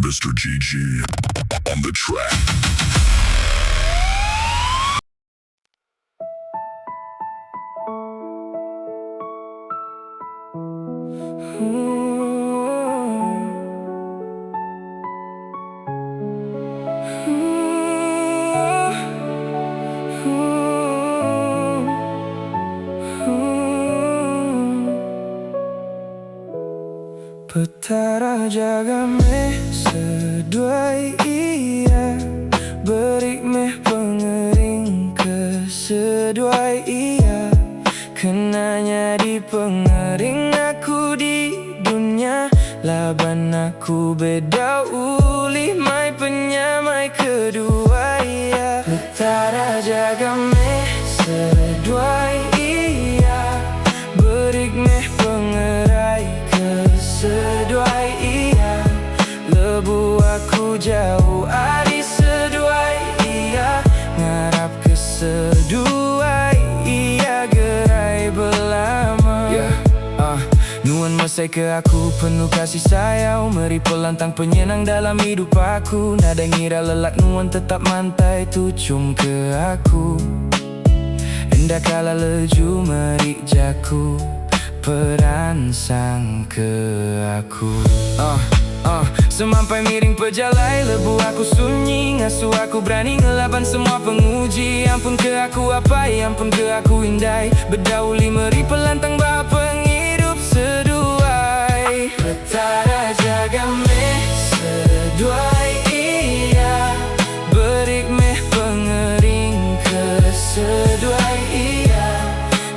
Mr. GG on the track. Petara jaga meh seduai ia, berik meh pengering ke seduai ia. Kenanya di pengering aku di dunia, laban aku beda ulih mai penyamai kedua ia. Petara jaga meh seduai ia, berik meh pengerai seduai ia. Lebu aku jauh ari seduai ia, ngarap ke seduai ia gerai belama. Nuan mesai ke aku penuh kasih sayang, meri pelantang penyenang dalam hidup aku. Nada ngira lelak nuan tetap mantai tucung ke aku. Indah kala leju merik jaku, peransang ke aku. Semampai miring pejalai, lebu aku sunyi, ngasuh aku berani ngelaban semua penguji. Ampun ke aku apai, ampun ke aku indai, berdauli meri pelantang bah penghidup seduai. Petara jaga meh seduai ia, berik meh pengering ke seduai ia.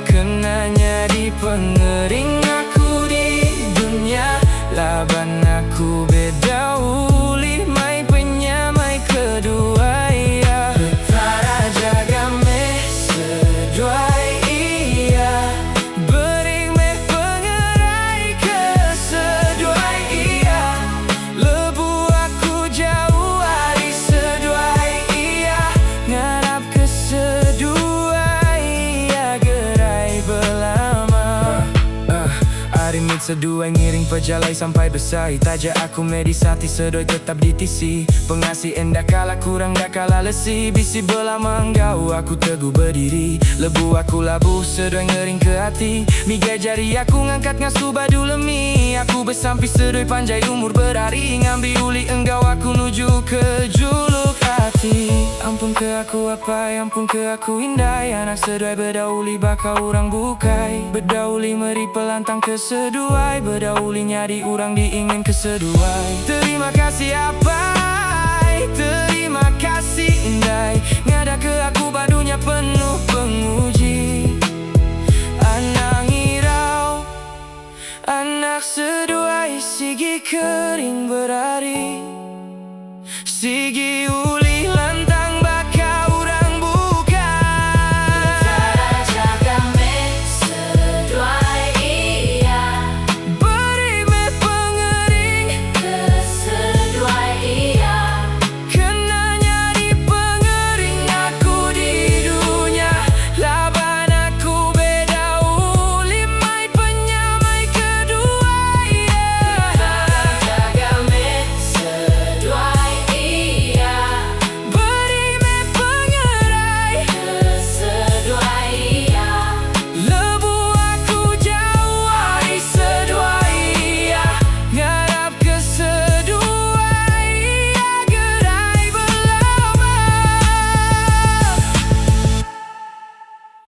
Kenanya di pengering aku di dunia, laban aku beda ulih mai penyamai kedua ia. Petara jaga meh seduai ia, berik meh pengerai ke seduai ia. Lebu aku jauh hari seduai ia, ngarap ke seduai ia gerai belama. Arimit seduai ngiring pejalai sampai besar, tajak aku medisati sedoi tetap ditisi. Pengasih endah kala kurang dah kala lesi, bisi belama enggau aku teguh berdiri. Lebu aku labuh sedoi ngering ke hati, migai jari aku ngangkat ngasuh badu lemi. Aku bersampi sedoi panjai umur berhari, ngambil uli enggau aku nuju ke juluk hati. Ampun ke aku apai, ampun ke aku indai, anak sedoi berdauli bakal orang bukai. Berdauli meri pelantang ke seduai, berdauli nyari orang diingin ke seduai. Terima kasih apa